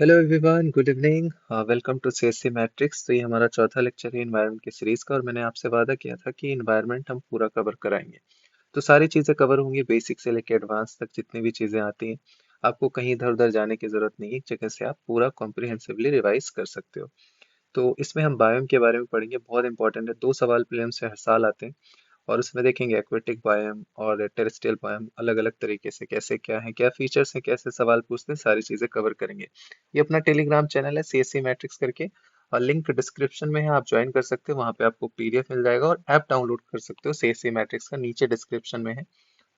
Hello everyone, good evening. Welcome to CSC matrix. तो ये हमारा चौथा लेक्चर है इन्वायरमेंट की सीरीज का, और मैंने आपसे वादा किया था कि इन्वायरमेंट हम पूरा कवर कराएंगे। तो सारी चीज़ें कवर होंगी, बेसिक से लेकर एडवांस तक जितनी भी चीज़ें आती हैं। आपको कहीं इधर उधर जाने की जरूरत नहीं है, एक जगह से आप पूरा कॉम्प्रिहेंसिवली रिवाइज कर सकते हो। तो इसमें हम बायोम के बारे में पढ़ेंगे, बहुत इंपॉर्टेंट है। दो सवाल प्रीलिम्स से हर साल आते हैं, और उसमें देखेंगे एक्वेटिक बायोम और टेरेस्ट्रियल बायोम अलग अलग तरीके से कैसे क्या है, क्या फीचर्स हैं, कैसे सवाल पूछते हैं, सारी चीजें कवर करेंगे। ये अपना टेलीग्राम चैनल है सीएससी मैट्रिक्स करके, और लिंक डिस्क्रिप्शन में है, आप ज्वाइन कर सकते हो। वहाँ पे आपको पीडीएफ मिल जाएगा और ऐप डाउनलोड कर सकते हो सीएससी मैट्रिक्स का, नीचे डिस्क्रिप्शन में है।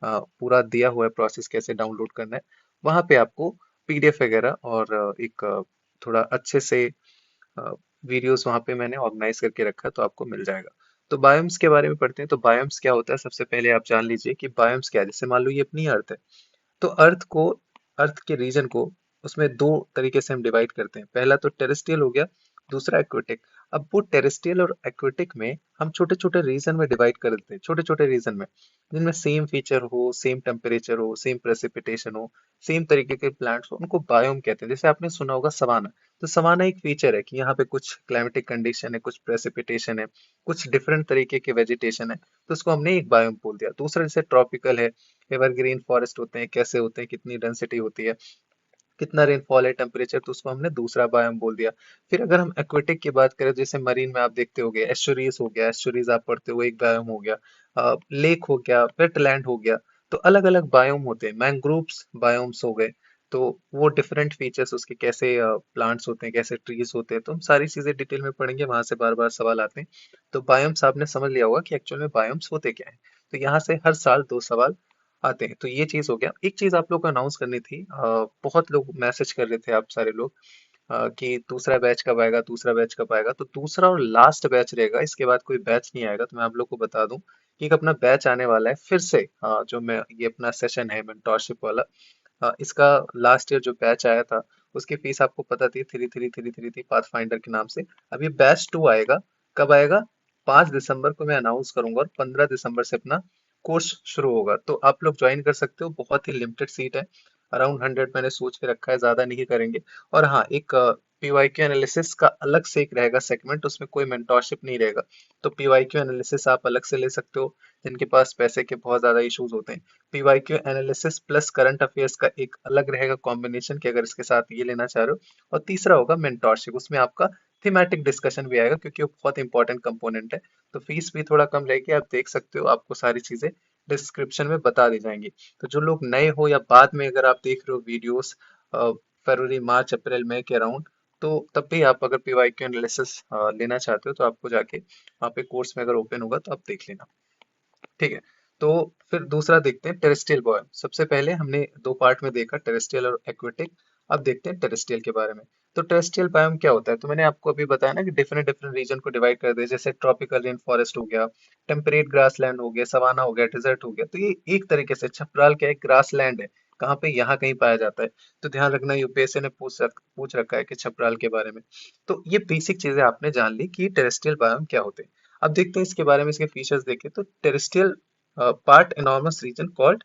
पूरा दिया हुआ है प्रोसेस कैसे डाउनलोड करना है। वहाँ पे आपको पीडीएफ वगैरह और एक थोड़ा अच्छे से वीडियोस वहाँ पे मैंने ऑर्गेनाइज करके रखा है, तो आपको मिल जाएगा। तो बायोम्स के बारे में पढ़ते हैं। तो बायोम्स क्या होता है, सबसे पहले आप जान लीजिए कि बायोम्स क्या है। जैसे मान लो ये अपनी अर्थ है, तो अर्थ के रीजन को उसमें दो तरीके से हम डिवाइड करते हैं। पहला तो टेरेस्ट्रियल हो गया, दूसरा एक्वेटिक। अब वो टेरेस्ट्रियल और एक्वेटिक में हम छोटे छोटे रीजन में डिवाइड कर देते हैं, छोटे छोटे रीजन में, जिनमें सेम फीचर हो, सेम टेम्परेचर हो, सेम प्रेसिपिटेशन हो, सेम तरीके के प्लांट्स हो, उनको बायोम कहते हैं। जैसे आपने सुना होगा सवाना। तो सवाना एक फीचर है कि यहाँ पे कुछ क्लाइमेटिक कंडीशन है, कुछ प्रेसिपिटेशन है, कुछ डिफरेंट तरीके के वेजिटेशन है, तो उसको हमने एक बायोम बोल दिया। दूसरा जैसे ट्रॉपिकल है, एवरग्रीन फॉरेस्ट होते हैं, कैसे होते हैं, कितनी डेंसिटी होती है, कितना रेनफॉल है, टेम्परेचर, तो उसको हमने दूसरा बायोम बोल दिया। फिर अगर हम एक्वेटिक की बात करें, जैसे मरीन में आप देखते होगे एस्चुरीज हो गया, एस्चुरीज आप पढ़ते हो, एक बायोम हो गया। लेक हो गया, वेटलैंड हो गया। तो अलग अलग बायोम होते हैं। मैंग्रोव्स बायोम्स हो गए। तो वो डिफरेंट फीचर्स उसके, कैसे प्लांट्स होते हैं, कैसे ट्रीज होते हैं, तो हम सारी चीजें डिटेल में पढ़ेंगे। वहां से बार बार सवाल आते हैं। तो बायोम्स आपने समझ लिया होगा कि एक्चुअल में बायोम्स होते क्या है। तो यहाँ से हर साल दो सवाल आते हैं। तो ये चीज हो गया। एक चीज आप लोग को अनाउंस करनी थी। बहुत लोग मैसेज कर रहे थे, आप सारे लोग, कि दूसरा बैच कब आएगा, दूसरा बैच कब आएगा। तो दूसरा और लास्ट बैच रहेगा, इसके बाद कोई बैच नहीं आएगा। तो मैं आप लोग को बता दूं कि एक अपना बैच आने वाला है फिर से। जो मैं ये अपना सेशन है मेंटोरशिप वाला, इसका लास्ट ईयर जो बैच आया था, उसकी फीस आपको पता थी, 3333 थी, पाथ फाइंडर के नाम से। अब ये बैच 2 आएगा। कब आएगा? 5 दिसंबर को मैं अनाउंस करूंगा, और 15 दिसंबर से अपना कोर्स शुरू होगा। तो आप लोग ज्वाइन कर सकते हो, बहुत ही लिमिटेड सीट है। अराउंड 100 मैंने सोच के रखा है, ज्यादा नहीं करेंगे। और हाँ, एक पीवाईक्यू एनालिसिस का अलग से एक रहेगा सेगमेंट, उसमें कोई मेंटोरशिप नहीं रहेगा। तो पीवाईक्यू एनालिसिस आप अलग से ले सकते हो, जिनके पास पैसे के बहुत ज्यादा इश्यूज होते हैं। PYQ analysis plus current affairs का एक अलग रहेगा कॉम्बिनेशन, कि अगर इसके साथ ये लेना चाह रहे हो। और तीसरा होगा मेंटोरशिप, उसमें आपका थीमेटिक डिस्कशन भी आएगा, क्योंकि वो बहुत इंपॉर्टेंट कंपोनेंट है। तो फीस भी थोड़ा कम रहेगी, आप देख सकते हो, आपको सारी चीजें डिस्क्रिप्शन में बता दी जाएंगी। तो जो लोग नए हो, या बाद में अगर आप देख रहे हो वीडियोस फरवरी मार्च अप्रैल मई के अराउंड, तो तब भी आप अगर पीवाईक्यू एनालिसिस लेना चाहते हो, तो आपको जाके वहाँ पे कोर्स में अगर ओपन होगा तो आप देख लेना। ठीक है। तो फिर दूसरा देखते हैं, टेरेस्ट्रियल बॉयम। सबसे पहले हमने दो पार्ट में देखा, टेरेस्ट्रियल और एक्वेटिक। अब देखते हैं टेरेस्ट्रियल के बारे में। तो टेरेस्ट्रियल बायोम क्या होता है, तो मैंने आपको अभी बताया ना कि डिफरेंट डिफरेंट रीजन को डिवाइड कर दिया। जैसे ट्रॉपिकल रेन फॉरेस्ट हो गया, टेम्परेट ग्रासलैंड हो गया, सवाना हो गया, डेजर्ट हो गया। तो ये एक तरीके से छपराल क्या है, ग्रासलैंड है। कहाँ पे? यहाँ कहीं पाया जाता है। तो ध्यान रखना, यूपीएससी ने पूछ रखा है कि छपराल के बारे में। तो ये बेसिक चीजें आपने जान ली कि टेरेस्ट्रियल बायोम क्या होते हैं। अब देखते हैं इसके बारे में, इसके फीचर्स देखें। तो terrestrial part enormous reason called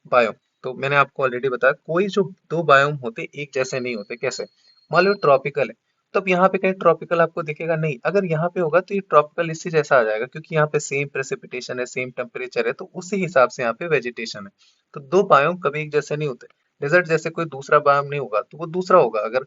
biome. तो मैंने आपको ऑलरेडी बताया, कोई जो दो बायोम होते एक जैसे नहीं होते। कैसे? मान लो ट्रॉपिकल है, तो अब यहाँ पे कहीं ट्रॉपिकल आपको दिखेगा नहीं। अगर यहाँ पे होगा तो ये ट्रॉपिकल इसी जैसा आ जाएगा, क्योंकि यहाँ पे सेम प्रेसिपिटेशन है, सेम टेम्परेचर है, तो उसी हिसाब से यहाँ पे वेजिटेशन है। तो दो बायोम कभी एक जैसे नहीं होते। डेजर्ट जैसे कोई दूसरा बायोम नहीं होगा, तो वो दूसरा होगा। अगर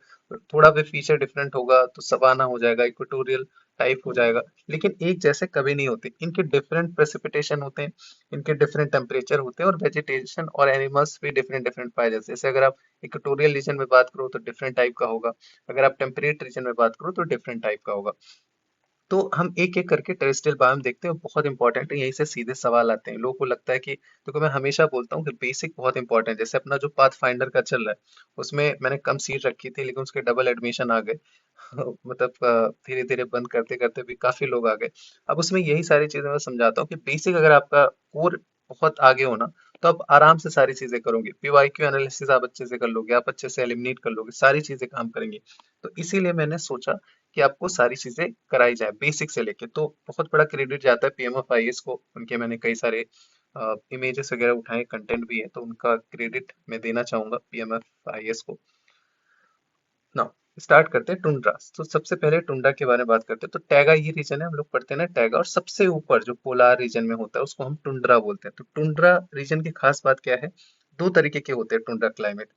थोड़ा भी फीचर डिफरेंट होगा तो सवाना हो जाएगा, इक्वेटोरियल टाइप हो जाएगा। लेकिन एक जैसे कभी नहीं होते, इनके डिफरेंट प्रेसिपिटेशन होते हैं, इनके डिफरेंट टेम्परेचर होते हैं, और वेजिटेशन और एनिमल्स भी डिफरेंट डिफरेंट पाए जाते हैं। जैसे अगर आप इक्वेटोरियल रीजन में बात करो तो डिफरेंट टाइप का होगा, अगर आप टेम्परेट रीजन में बात करो तो डिफरेंट टाइप का होगा। तो हम एक एक करके टेरेस्ट्रियल बायोम देखते हैं, बहुत इंपॉर्टेंट है। यहीं से सीधे सवाल आते हैं, लोगों को लगता है कि, देखो मैं हमेशा बोलता हूँ कि बेसिक बहुत इंपॉर्टेंट है। जैसे अपना जो पाथ फाइंडर का चल रहा है, उसमें मैंने कम सीट रखी थी, लेकिन उसके डबल एडमिशन आ गए। मतलब धीरे धीरे बंद करते करते भी काफी लोग आ गए। अब उसमें यही सारी चीजें मैं समझाता हूँ कि बेसिक अगर आपका कोर बहुत आगे हो ना, तो आप आराम से सारी चीजें करोगे। पीवाईक्यू एनालिसिस आप अच्छे से कर लोगे, आप अच्छे से एलिमिनेट कर लोगे, सारी चीजें काम करेंगी। तो इसीलिए मैंने सोचा कि आपको सारी चीजें कराई जाए बेसिक से लेके। तो बहुत बड़ा क्रेडिट जाता है पीएमएफआईएस को, उनके मैंने कई सारे इमेजेस वगैरह उठाए, कंटेंट भी है, तो उनका क्रेडिट मैं देना चाहूंगा पीएमएफआईएस को। नाउ स्टार्ट करते हैं टुंड्रास। तो सबसे पहले टुंड्रा के बारे में बात करते हैं। तो टैगा ये रीजन है, हम लोग पढ़ते हैं ना टैगा, और सबसे ऊपर जो पोलार रीजन में होता है उसको हम टुंड्रा बोलते हैं। तो टुंड्रा रीजन की खास बात क्या है? दो तरीके के होते हैं टुंड्रा क्लाइमेट।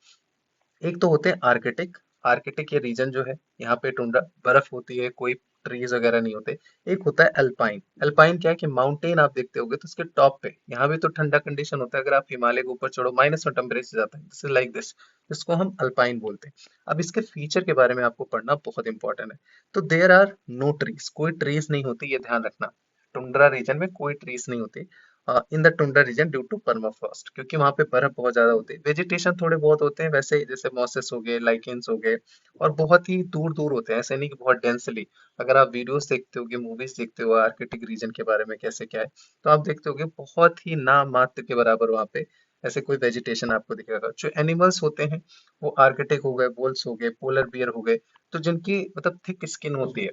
एक तो होते हैं आर्कटिक। आर्कटिक ये रीजन जो है, यहाँ पे टुंड्रा बर्फ होती है, कोई ट्रीज वगैरह नहीं होते। एक होता है अल्पाइन। अल्पाइन क्या है कि माउंटेन आप देखते होगे तो उसके टॉप पे, यहाँ भी तो ठंडा कंडीशन होता है, अगर आप हिमालय के ऊपर चढ़ो माइनस में टेम्परेचर जाता है, दिस इज लाइक दिस, जिसको हम अल्पाइन बोलते हैं। अब इसके फीचर के बारे में आपको पढ़ना बहुत इंपॉर्टेंट है। तो देयर आर नो ट्रीज, कोई ट्रीज नहीं होती, ये ध्यान रखना। टुंड्रा रीजन में कोई ट्रीज नहीं होती in the tundra region due to permafrost, क्योंकि वहां पे बर्फ बहुत ज्यादा होती है। वेजिटेशन थोड़े बहुत होते हैं वैसे, जैसे मॉसेस हो गए, लाइकेन्स हो गए, और बहुत ही दूर दूर होते हैं, ऐसे नहीं कि बहुत डेंसली। अगर आप वीडियोस देखते होगे, मूवीज देखते हो आर्कटिक रीजन के बारे में कैसे क्या है, तो आप देखते होगे बहुत ही नाम मात्र के बराबर वहां पे ऐसे कोई वेजिटेशन आपको दिखेगा। जो एनिमल्स होते हैं वो आर्कटिक हो गए, वोल्स हो गए, पोलर बियर हो गए, तो जिनकी मतलब थिक स्किन होती है,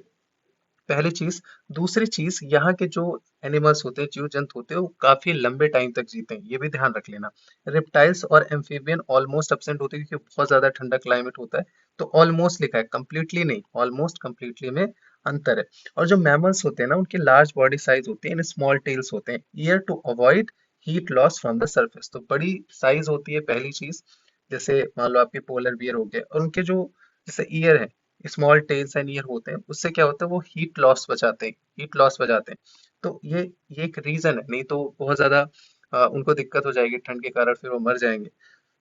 पहली चीज। दूसरी चीज, यहाँ के जो एनिमल्स होते हैं, जीव जंतु होते हैं, वो काफी लंबे टाइम तक जीते हैं, ये भी ध्यान रख लेना। रेप्टाइल्स और एम्फीबियन ऑलमोस्ट एब्सेंट होते हैं क्योंकि बहुत ज्यादा ठंडा क्लाइमेट होता है। तो ऑलमोस्ट लिखा है, कंप्लीटली नहीं, ऑलमोस्ट कंप्लीटली में अंतर है। और जो मैमल्स होते हैं ना, उनकी लार्ज बॉडी साइज होती है, इन स्मॉल टेल्स होते हैं, ear to avoid heat loss from the surface. तो बड़ी साइज होती है पहली चीज। जैसे मान लो आपके पोलर बियर हो गए, और उनके जो जैसे ईयर है, स्मॉल टेल्स एंड ईयर होते हैं, उससे क्या होता है, वो हीट लॉस बचाते हैं, हीट लॉस बचाते हैं। तो ये एक रीजन है, नहीं तो बहुत ज्यादा उनको दिक्कत हो जाएगी ठंड के कारण, फिर वो मर जाएंगे।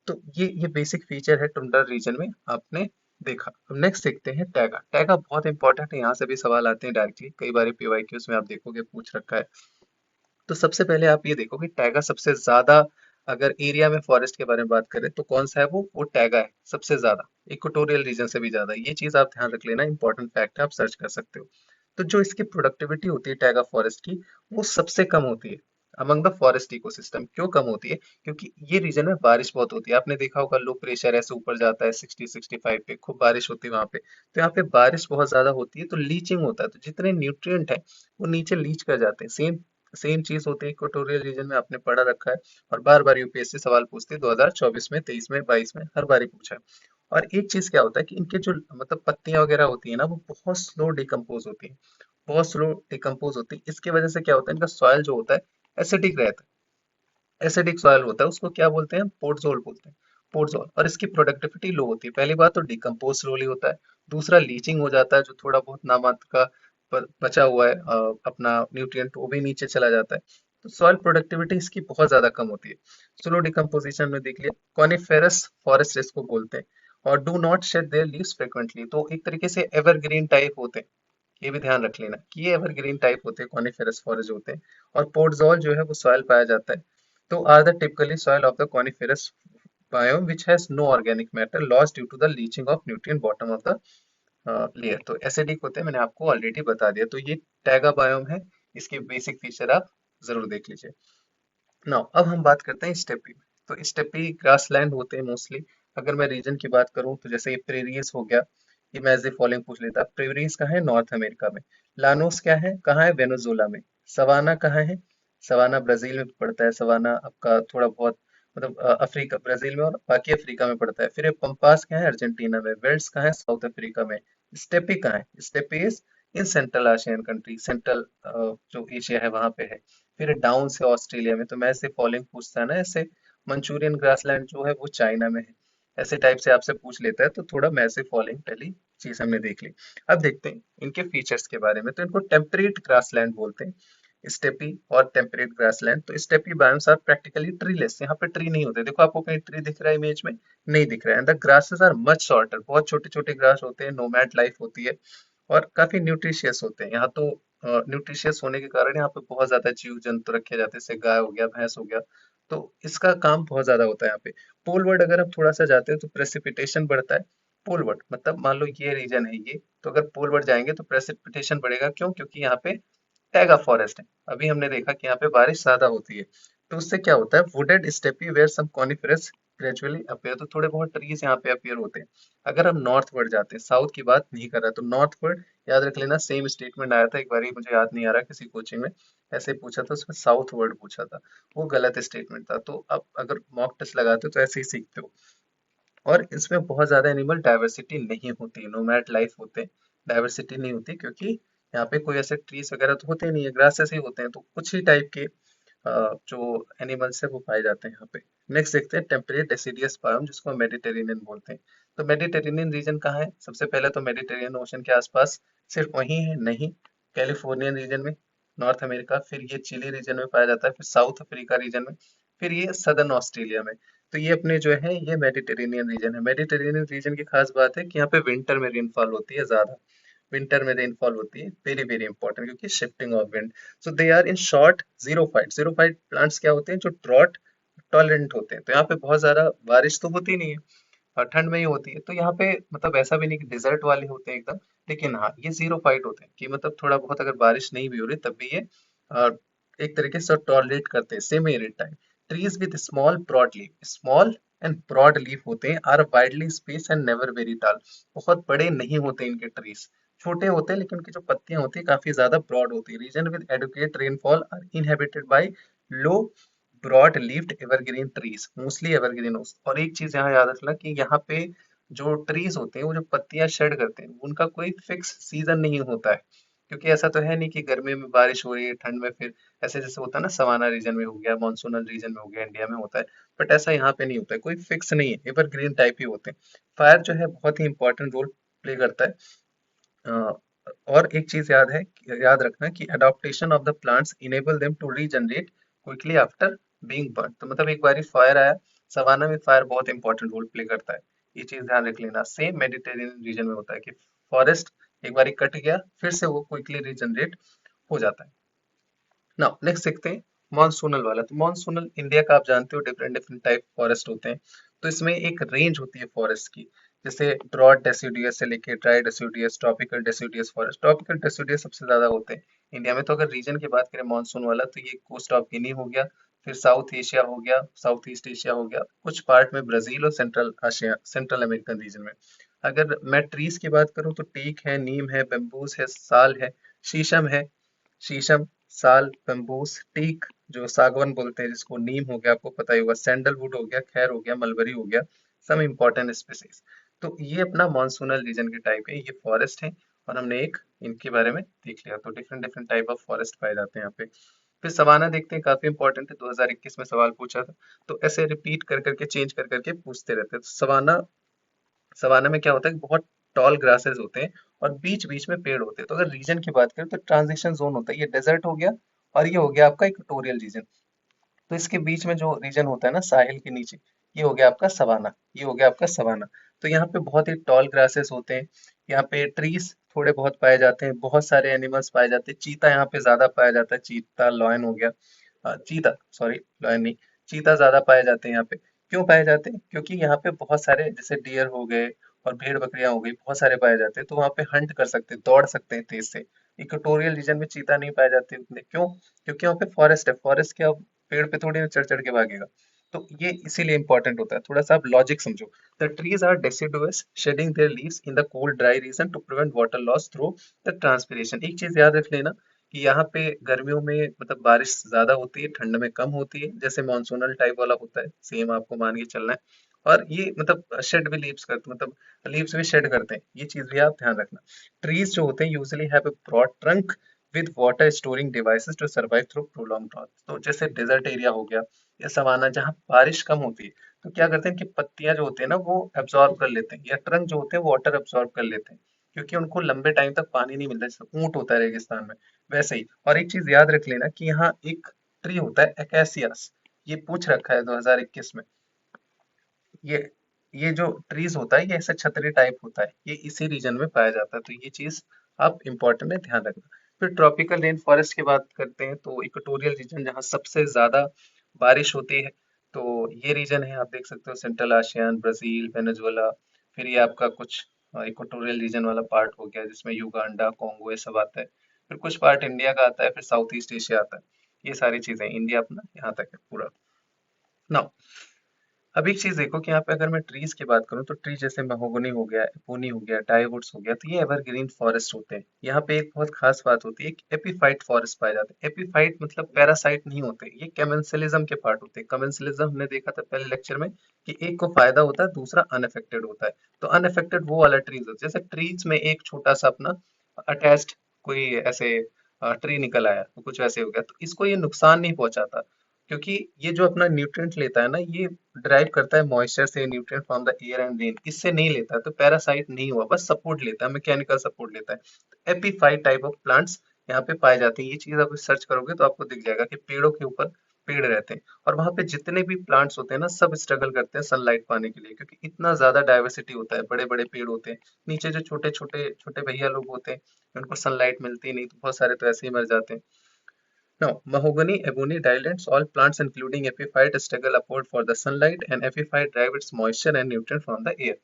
तो ये बेसिक फीचर है टुंड्रा रीजन में, आपने देखा। अब नेक्स्ट देखते हैं टैगा। टैगा बहुत इंपॉर्टेंट है, यहाँ से भी सवाल आते हैं डायरेक्टली, कई बार पीवाईक्यूज में आप देखोगे पूछ रखा है। तो सबसे पहले आप ये देखो कि टैगा सबसे ज्यादा, अगर एरिया में फॉरेस्ट के बारे में बात करें तो कौन सा है, वो टैगा है सबसे ज्यादा, इक्वेटोरियल रीजन से भी ज्यादा। ये चीज आप ध्यान रख लेना, इंपॉर्टेंट फैक्ट है, आप सर्च कर सकते हो। तो जो इसकी प्रोडक्टिविटी होती है टैगा फॉरेस्ट की, वो सबसे कम होती है अमंग द फॉरेस्ट इकोसिस्टम। क्यों कम होती है? क्योंकि ये रीजन में बारिश बहुत होती है, आपने देखा होगा लो प्रेशर ऐसे ऊपर जाता है 60-65 पे, खूब बारिश होती है वहां पे। तो यहाँ पे बारिश बहुत ज्यादा होती है, तो लीचिंग होता है, तो जितने न्यूट्रिएंट है वो नीचे लीच कर जाते हैं। सेम सेम चीज होती है इक्वेटोरियल रीजन में, आपने पढ़ा रखा है। और बार बार यूपीएससी सवाल पूछती है, 2024 में, 23 में, 22 में, हर बार ही पूछा है। और एक चीज क्या होता है कि इनके जो मतलब पत्तियां वगैरह होती है ना, वो बहुत स्लो डिकम्पोज होती है, बहुत स्लो डिकम्पोज होती है। इसकी वजह से क्या होता है, इनका सॉइल जो होता है एसिडिक रहता है। एसिडिक सॉइल होता है, उसको क्या बोलते हैं, पोर्टजोल बोलते हैं, पोर्टजोल। और इसकी प्रोडक्टिविटी लो होती है। पहली बात तो डिकम्पोज स्लोली होता है, दूसरा लीचिंग हो जाता है, जो थोड़ा बहुत नामात्र का बचा हुआ है अपना न्यूट्रिएंट, वो भी नीचे चला जाता है। तो सॉइल प्रोडक्टिविटी इसकी बहुत ज्यादा कम होती है। स्लो डिकम्पोजिशन में देख लिया। कॉनिफेरस फॉरेस्ट इसको बोलते हैं। और do not shade there leaves frequently, तो एक तरीके से एवरग्रीन टाइप होते हैं। ये भी ध्यान रख लेना कि ये एवरग्रीन टाइप होते हैं, कॉनिफेरस फॉरेस्ट होते हैं। और पोर्टजोल जो है वो सॉइल पाया जाता है। तो are the typically soil of the coniferous biome which has no organic matter lost due to the leaching of nutrient bottom of the layer. तो एसिडिक होते हैं, मैंने आपको ऑलरेडी बता दिया। तो ये टैगा बायोम है, इसके बेसिक फीचर आप जरूर देख लीजिए। नाउ अब हम बात करते हैं स्टेपी में। तो स्टेपी ग्रासलैंड होते हैं मोस्टली। अगर मैं रीजन की बात करूं तो जैसे ये प्रेरियस हो गया, ये मैं एज ए फॉलोइंग पूछ लेता। प्रेरियस कहाँ है? नॉर्थ अमेरिका में। लानोस क्या है, कहाँ है? वेनेजुला में। सवाना कहाँ है? सवाना ब्राजील में पड़ता है। सवाना आपका थोड़ा बहुत मतलब अफ्रीका, ब्राजील में और बाकी अफ्रीका में पड़ता है। फिर ये पंपास कहाँ है? अर्जेंटीना में। वेल्स कहाँ है? साउथ अफ्रीका में। स्टेपी कहाँ है? Steppe is in central Asian country, central जो एशिया है वहां पे है। फिर डाउन से ऑस्ट्रेलिया में। तो मैं ऐसे फॉलोइंग पूछता है ना, ऐसे मंचूरियन ग्रासलैंड जो है वो चाइना में है, ऐसे टाइप से आपसे पूछ लेता है। तो थोड़ा मैसे फॉलोइंग पहली चीज हमने देख ली। अब देखते हैं इनके फीचर्स के बारे में। तो इनको टेम्परेट ग्रासलैंड बोलते हैं, स्टेपी और टेम्परेट ग्रासलैंड। तो steppe biomes are practically treeless, यहाँ पे ट्री नहीं होते। देखो आपको कहीं ट्री दिख रहा है इमेज में? नहीं दिख रहा है। And the grasses are much shorter, बहुत छोटे छोटे ग्रास होते हैं, नोमैड लाइफ होती है, और काफी न्यूट्रिशियस होते हैं। यहाँ तो न्यूट्रिशियस होने के कारण यहाँ पे बहुत ज्यादा जीव जंतु रखे जाते हैं, जैसे गाय हो गया, भैंस हो गया। तो इसका काम बहुत ज्यादा होता है यहाँ पे। पोलवर्ड अगर आप थोड़ा सा जाते हो तो प्रेसिपिटेशन बढ़ता है। पोलवर्ड मतलब मान लो ये रीजन है ये, तो अगर पोलवर्ड जाएंगे तो प्रेसिपिटेशन बढ़ेगा। क्यों? क्योंकि यहाँ पे टैगा फॉरेस्ट है। अभी हमने देखा कि यहाँ पे बारिश ज्यादा होती है। तो उससे क्या होता है, wooded steppe where some coniferous gradually appear, तो थोड़े बहुत ट्रीज यहाँ पे अपीयर होते हैं। अगर हम नॉर्थवर्ड जाते हैं, साउथ की बात नहीं कर रहा, तो नॉर्थवर्ड याद रख लेना। सेम स्टेटमेंट आया था एक बार, मुझे याद नहीं आ रहा, किसी कोचिंग में ऐसे पूछा था, उसमें साउथ वर्ड पूछा था, वो गलत स्टेटमेंट था। तो अब अगर मॉक टेस्ट लगाते हो तो ऐसे ही सीखते हो। और इसमें बहुत ज्यादा एनिमल डाइवर्सिटी नहीं होती, नोमैड लाइफ होते हैं, डाइवर्सिटी नहीं होती क्योंकि यहाँ पे कोई ऐसे ट्रीज वगैरह तो होते नहीं है, ग्रासेस ही होते हैं, तो कुछ ही टाइप के जो एनिमल्स है वो पाए जाते हैं यहाँ पे। नेक्स्ट देखते हैं टेम्परेट डेसिडियस बायोम, जिसको हम मेडिटेरेनियन बोलते हैं। तो मेडिटेरेनियन रीजन कहाँ है? सबसे पहले तो मेडिटेरियन ओशन के आसपास सिर्फ वही है नहीं, कैलिफोर्नियन रीजन में, नॉर्थ अमेरिका, फिर ये चिली रीजन में पाया जाता है, फिर साउथ अफ्रीका रीजन में, फिर ये सदर्न ऑस्ट्रेलिया में। तो ये अपने जो है ये मेडिटेरेनियन रीजन है। मेडिटेरेनियन रीजन की खास बात है कि यहाँ पे विंटर में रेनफॉल होती है ज्यादा, विंटर में रेनफॉल होती है, वेरी वेरी इंपॉर्टेंट, क्योंकि shifting of wind. So they are in short xerophyte. Xerophyte plants क्या होते हैं? जो ड्रॉट टॉलरेंट होते हैं। तो यहाँ पे बहुत ज्यादा बारिश तो होती नहीं है और ठंड में ही होती है, तो यहाँ पे मतलब ऐसा भी नहीं कि डिजर्ट वाले होते हैं एकदम, लेकिन हाँ ये जीरो फाइट होते हैं कि मतलब थोड़ा बहुत अगर बारिश नहीं भी हो रही तब भी ये अ, एक तरीके से टॉलरेट करते हैं semi arid type. Trees with small broad leaf, small and broad leaf होते हैं, are widely space and never very tall. बहुत बड़े नहीं होते इनके ट्रीज, छोटे होते हैं, लेकिन उनकी जो पत्तियां होती है काफी ज्यादा ब्रॉड होती है। Region with adequate rainfall are inhabited by low broad leaved evergreen trees, mostly evergreen. और एक चीज यहाँ याद रखना कि यहाँ पे जो ट्रीज होते हैं वो जो पत्तियां शेड करते हैं उनका कोई फिक्स सीजन नहीं होता है, क्योंकि ऐसा तो है नहीं कि गर्मी में बारिश हो रही है ठंड में फिर ऐसे जैसे होता है ना, सवाना रीजन में हो गया, मानसूनल रीजन में हो गया, इंडिया में होता है। बट ऐसा यहाँ पे नहीं होता है, कोई फिक्स नहीं है, एवरग्रीन टाइप ही होते हैं। फायर जो है बहुत ही इंपॉर्टेंट रोल प्ले करता है। अ, और एक चीज याद रखना कि adaptation of the plants enable them to regenerate quickly after being burn. तो मतलब एक बारी फायर आया, सवाना में फायर बहुत इंपॉर्टेंट रोल प्ले करता है, ये चीज ध्यान रख लेना। सेम मेडिटेरेनियन रीजन में होता है कि फॉरेस्ट एक बारी कट गया फिर से वो क्विकली रीजनरेट हो जाता है। नाउ नेक्स्ट देखते हैं मॉनसूनल वाला। तो मॉनसूनल इंडिया का आप जानते हो डिफरेंट डिफरेंट टाइप फॉरेस्ट होते हैं, तो इसमें एक रेंज होती है फॉरेस्ट की, जैसे ड्रॉट डेसिडुअस से लेके dry deciduous, tropical deciduous forest. Tropical deciduous सबसे ज्यादा होते हैं इंडिया में। तो अगर रीजन की बात करें मॉनसून वाला, तो ये कोस्ट ऑफ गिनी हो गया, फिर साउथ एशिया हो गया, साउथ ईस्ट एशिया हो गया, कुछ पार्ट में ब्राजील और central Asia, central American region में। अगर मैं ट्रीज की बात करूँ तो टीक है, नीम है, बम्बूस है, साल है, शीशम है। शीशम, साल, बम्बूस, टीक जो सागवान बोलते हैं जिसको, नीम हो गया आपको पता ही होगा, सैंडलवुड हो गया, खैर हो गया, मलबरी हो गया, सम इम्पोर्टेंट स्पीसीज। तो ये अपना मॉनसूनल रीजन के टाइप है, ये फॉरेस्ट है। और हमने एक इनके बारे में देख लिया, तो different different type of forest पाए जाते हैं यहाँ पे। फिर सवाना देखते हैं, काफी इंपॉर्टेंट है, 2021 में सवाल पूछा था। तो ऐसे रिपीट कर करके चेंज कर करके पूछते रहते हैं। तो सवाना, सवाना में क्या होता है कि बहुत टॉल ग्रासेस होते हैं और बीच बीच में पेड़ होते हैं। तो अगर रीजन की बात करें तो ट्रांजिशन जोन होता है, ये डेजर्ट हो गया और ये हो गया आपका इक्वेटोरियल रीजन। तो इसके बीच में जो रीजन होता है ना साहिल के नीचे, ये हो गया आपका सवाना, ये हो गया आपका सवाना। तो यहाँ पे बहुत ही टॉल ग्रासेस होते हैं, यहाँ पे ट्रीज थोड़े बहुत पाए जाते हैं, बहुत सारे एनिमल्स पाए जाते हैं। चीता यहाँ पे ज्यादा पाया जाता है, चीता लॉयन हो गया, चीता सॉरी लॉयन नहीं, चीता ज्यादा पाए जाते हैं यहाँ पे। क्यों पाए जाते हैं? क्योंकि यहाँ पे बहुत सारे जैसे डियर हो गए और भेड़ बकरियां हो गई, बहुत सारे पाए जाते हैं, तो वहाँ पे हंट कर सकते हैं, दौड़ सकते हैं तेज से। इक्वेटोरियल रीजन में चीता नहीं पाए जाते उतने, क्यों? क्योंकि वहाँ पे फॉरेस्ट है, फॉरेस्ट क्या पेड़ पे थोड़ी ना चढ़ चढ़ के भागेगा। तो ये इसीलिए इंपॉर्टेंट होता है, थोड़ा सा आप लॉजिक समझो। The trees are deciduous shedding their leaves in the cold dry region to prevent water loss through the transpiration। एक चीज याद रख लेना कि यहाँ पे गर्मियों में मतलब बारिश ज्यादा होती है, ठंड में कम होती है, जैसे मानसूनल टाइप वाला होता है, सेम आपको मान के चलना है। और ये मतलब शेड भी लीव्स करते, मतलब लीव्स भी शेड करते हैं, ये चीज भी आप ध्यान रखना। ट्रीज जो होते हैं usually have a broad trunk with water storing devices to survive through prolong drought. तो जैसे डेजर्ट एरिया हो गया या सवाना जहाँ बारिश कम होती है, तो क्या करते हैं कि पत्तियां जो होती है ना वो एब्जॉर्ब कर लेते हैं, या ट्रंक जो होते हैं वो वाटर एब्जॉर्ब कर लेते हैं, क्योंकि उनको लंबे टाइम तक पानी नहीं मिलता, जैसे ऊंट होता है रेगिस्तान में वैसे ही। और एक चीज याद रख लेना कि यहाँ एक ट्री होता है एकेसियास, ये पूछ रखा है 2021 में। ये ये जो ट्रीज होता है ये ऐसा छतरी टाइप होता है, ये इसी रीजन में पाया जाता है, तो ये चीज आप इम्पोर्टेंट है, ध्यान रखना। फिर ट्रॉपिकल रेन फॉरेस्ट की बात करते हैं, तो इक्वेटोरियल रीजन जहाँ सबसे ज्यादा बारिश होती है, तो ये रीजन है, आप देख सकते हो सेंट्रल आशियान, ब्राजील, वेनेजुएला। फिर ये आपका कुछ इक्वेटोरियल रीजन वाला पार्ट हो गया जिसमें युगांडा, कॉन्गो ये सब आता है। फिर कुछ पार्ट इंडिया का आता है, फिर साउथ ईस्ट एशिया आता है। ये सारी चीजें, इंडिया अपना यहाँ तक है पूरा। नाउ अब एक चीज देखो कि यहाँ पे अगर मैं ट्रीज की बात करूँ तो ट्री जैसे महोगनी हो गया, एपोनी हो गया, डाइवुड्स हो गया, तो ये एवरग्रीन फॉरेस्ट होते हैं। यहाँ पे एक बहुत खास बात होती है कि एपीफाइट फॉरेस्ट पाए जाते हैं। एपीफाइट मतलब पैरासाइट नहीं होते, ये कमेंसलिज्म के पार्ट होते हैं। कमेंसलिज्म हमने देखा था पहले लेक्चर में कि एक को फायदा होता है, दूसरा अनअफेक्टेड होता है। तो अनअफेक्टेड वो वाला ट्रीज होता है, जैसे ट्रीज में एक छोटा सा अपना अटैच्ड कोई ऐसे ट्री निकल आया तो कुछ वैसे हो गया, तो इसको ये नुकसान नहीं पहुंचाता, क्योंकि ये जो अपना न्यूट्रिएंट लेता है ना, ये ड्राइव करता है मॉइस्चर से, nutrient from the air and rain, इससे नहीं लेता है, तो पैरासाइट नहीं हुआ, बस सपोर्ट लेता है, मैकेनिकल सपोर्ट लेता है। एपीफाइट टाइप ऑफ प्लांट्स यहाँ पे पाए जाते हैं। ये चीज आप सर्च करोगे तो आपको दिख जाएगा कि पेड़ों के ऊपर पेड़ रहते हैं, और वहां पे जितने भी प्लांट्स होते हैं ना, सब स्ट्रगल करते हैं सनलाइट पाने के लिए, क्योंकि इतना ज्यादा डाइवर्सिटी होता है, बड़े बड़े पेड़ होते हैं। नीचे जो छोटे छोटे छोटे भैया लोग होते हैं, उनको सनलाइट मिलती नहीं, तो बहुत सारे तो ऐसे ही मर जाते हैं। Now, mahogany, ebony, dylands, all plants including epiphyte struggle upward for the sunlight and epiphyte drive its moisture and nutrient from the air.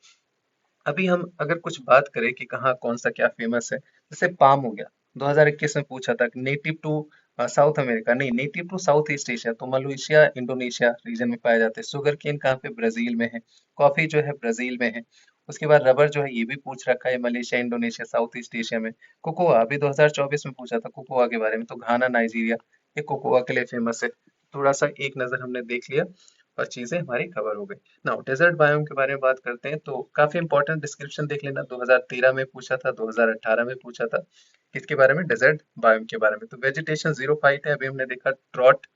अभी हम अगर कुछ बात करें कि कहाँ कौन सा क्या फेमस है, जैसे पाम हो गया। 2021 में पूछा था नेटिव टू साउथ अमेरिका, नहीं, native to South East Asia, तो मलेशिया इंडोनेशिया रीजन में पाए जाते हैं। शुगर केन कहाँ पे, ब्राजील में है। कॉफी जो है ब्राजील में है। उसके बाद रबर जो है ये भी पूछ रखा है, Malaysia Indonesia south East Asia में। कोकोआ अभी 2024 में पूछा था कोकोआ के बारे में, तो घाना नाइजीरिया, ये कोकोआ के लिए फेमस है। थोड़ा सा एक नजर हमने देख लिया और चीजें हमारी कवर हो गई। नाउ डेजर्ट बायोम के बारे में बात करते हैं, तो काफी इंपॉर्टेंट डिस्क्रिप्शन देख लेना। 2013 में पूछा था, 2018 में पूछा था, किसके बारे में, डेजर्ट बायोम के बारे में। तो वेजिटेशन जीरो फाइट है, अभी हमने देखा ड्रॉट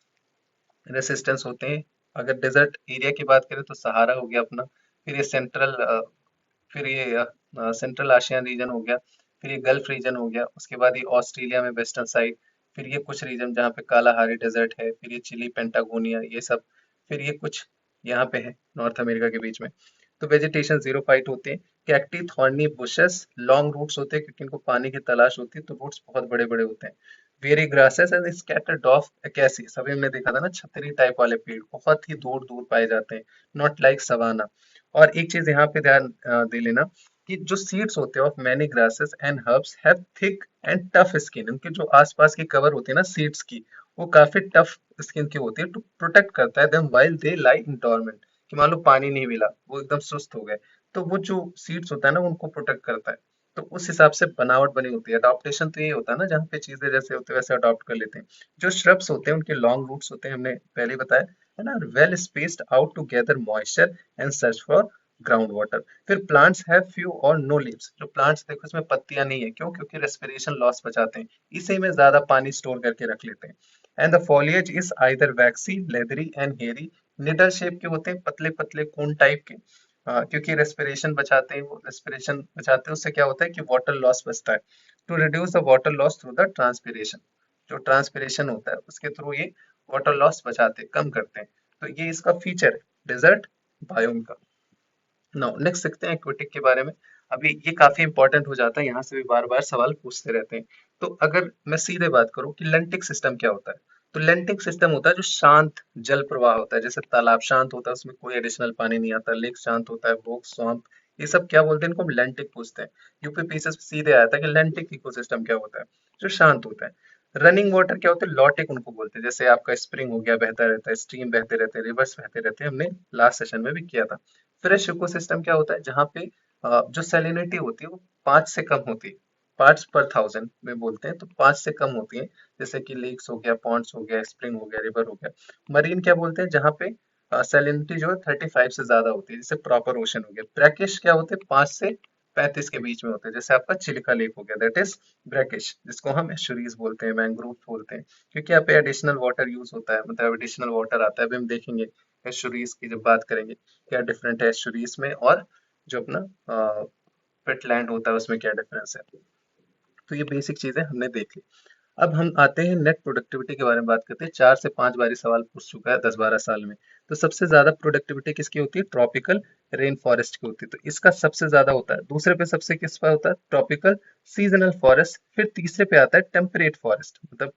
रेसिस्टेंस होते हैं। अगर डेजर्ट एरिया की बात करें तो सहारा हो गया अपना, फिर ये सेंट्रल आशियान रीजन हो गया, फिर ये गल्फ रीजन हो गया, उसके बाद ये ऑस्ट्रेलिया में वेस्टर्न साइड, फिर ये कुछ रीजन जहाँ पे कालाहारी डेजर्ट है, फिर ये चिली पेंटागोनिया, ये सब, फिर ये कुछ यहाँ पे है नॉर्थ अमेरिका के बीच में। तो वेजिटेशन जीरो फाइट होते हैं। Cacti thorny bushes, long roots होते हैं क्योंकि इनको पानी की तलाश होती है, तो रूट्स बहुत बड़े बड़े होते हैं। Very grasses and scattered of acacia, सभी हमने देखा था ना, छतरी टाइप वाले पेड़ बहुत ही दूर दूर पाए जाते हैं, नॉट लाइक सवाना। और एक चीज यहाँ पे ध्यान दे लेना कि जो सीड्स होते हैं of many grasses and herbs have thick and tough skin, उनके जो आसपास की कवर होती है ना सीड्स की, वो काफी टफ स्किन की होती है, टू प्रोटेक्ट करता है them while they lie in dormant, कि मान लो पानी नहीं मिला, वो एकदम सुस्त हो गए, तो वो जो सीड्स होता है ना उनको प्रोटेक्ट करता है। तो उस हिसाब से बनावट बनी होती है। अडॉप्टेशन तो ये होता है ना, जहाँ पे चीजें जैसे होते हैं वैसे अडॉप्ट कर लेते हैं। जो श्रब्स होते हैं उनके लॉन्ग रूट्स होते हैं, हमने पहले ही बताया है ना, well spaced out to gather moisture and search for ground water. फिर प्लांट्स हैव फ्यू और नो लीव्स, जो प्लांट्स देखो इसमें पत्तियां नहीं है, क्यों, क्योंकि रेस्पिरेशन लॉस बचाते हैं, इसी में ज्यादा पानी स्टोर करके रख लेते हैं। And the foliage is either vaccine, leathery and hairy, needle shape के होते हैं, पतले पतले कोन टाइप के। क्योंकि रेस्पिरेशन बचाते हैं, वो रेस्पिरेशन बचाते हैं, उससे क्या होता है कि वाटर लॉस बचता है। To reduce the water loss through the transpiration, जो ट्रांसपिरेशन होता है उसके थ्रू ये वाटर लॉस बचाते हैं, कम करते हैं। तो ये इसका फीचर है डेजर्ट बायोम का। नाउ नेक्स्ट सीखते हैं एक्वेटिक के बारे में। अभी ये काफी इंपॉर्टेंट हो जाता है, यहाँ से भी बार बार सवाल पूछते रहते हैं। तो अगर मैं सीधे बात करूं कि लेंटिक सिस्टम क्या होता है, तो लेंटिक सिस्टम होता है जो शांत जल प्रवाह होता है, जैसे तालाब शांत होता है, उसमें कोई एडिशनल पानी नहीं आता, लेक शांत होता है, बोग स्वamp, ये सब क्या बोलते हैं, इनको हम लेंटिक पूछते हैं। यूपीपीएससी से सीधे आया था कि लेंटिक इकोसिस्टम क्या होता है, जो शांत होता है। रनिंग वाटर क्या होता है, लॉटिक उनको बोलते हैं, जैसे आपका स्प्रिंग हो गया, बहता रहता है, स्ट्रीम बहते रहते हैं, रिवर्स बहते रहते हैं, हमने लास्ट सेशन में भी किया था। फ्रेश इकोसिस्टम क्या होता है, जहाँ पे जो सैलिनिटी होती है वो 5 से कम होती है, पार्ट्स पर थाउजेंड में बोलते हैं, तो 5 से कम होती है, जैसे कि लेक्स हो गया, पॉन्ड्स हो गया, स्प्रिंग हो गया, रिवर हो गया। मरीन क्या बोलते हैं, जहाँ पे सैलिनिटी जो है 35 से ज्यादा होती है, जैसे प्रॉपर ओशन हो गया। ब्रैकिश क्या होते हैं, 5 से 35 के बीच में होते हैं, जैसे आपका चिलिका लेक हो गया, दैट इज ब्रैकिश, जिसको हम एस्चुरीज बोलते हैं, मैंग्रोव बोलते हैं, क्योंकि यहाँ पे एडिशनल वाटर यूज होता है, मतलब एडिशनल वाटर आता है। अभी हम देखेंगे एस्चुरीज की जब बात करेंगे, क्या डिफरेंट है एस्चुरीज में और जो अपना वेटलैंड होता है उसमें क्या डिफरेंस है। तो ये बेसिक चीजें हमने देख ली। अब हम आते हैं नेट प्रोडक्टिविटी के बारे में बात करते हैं। 4 से 5 बारी सवाल पूछ चुका है 10-12 साल में। तो सबसे ज्यादा प्रोडक्टिविटी किसकी होती है, ट्रॉपिकल रेन फॉरेस्ट की होती है, तो इसका सबसे ज्यादा होता है। दूसरे पे सबसे किस पर होता है, ट्रॉपिकल सीजनल फॉरेस्ट। फिर तीसरे पे आता है टेम्परेट फॉरेस्ट, मतलब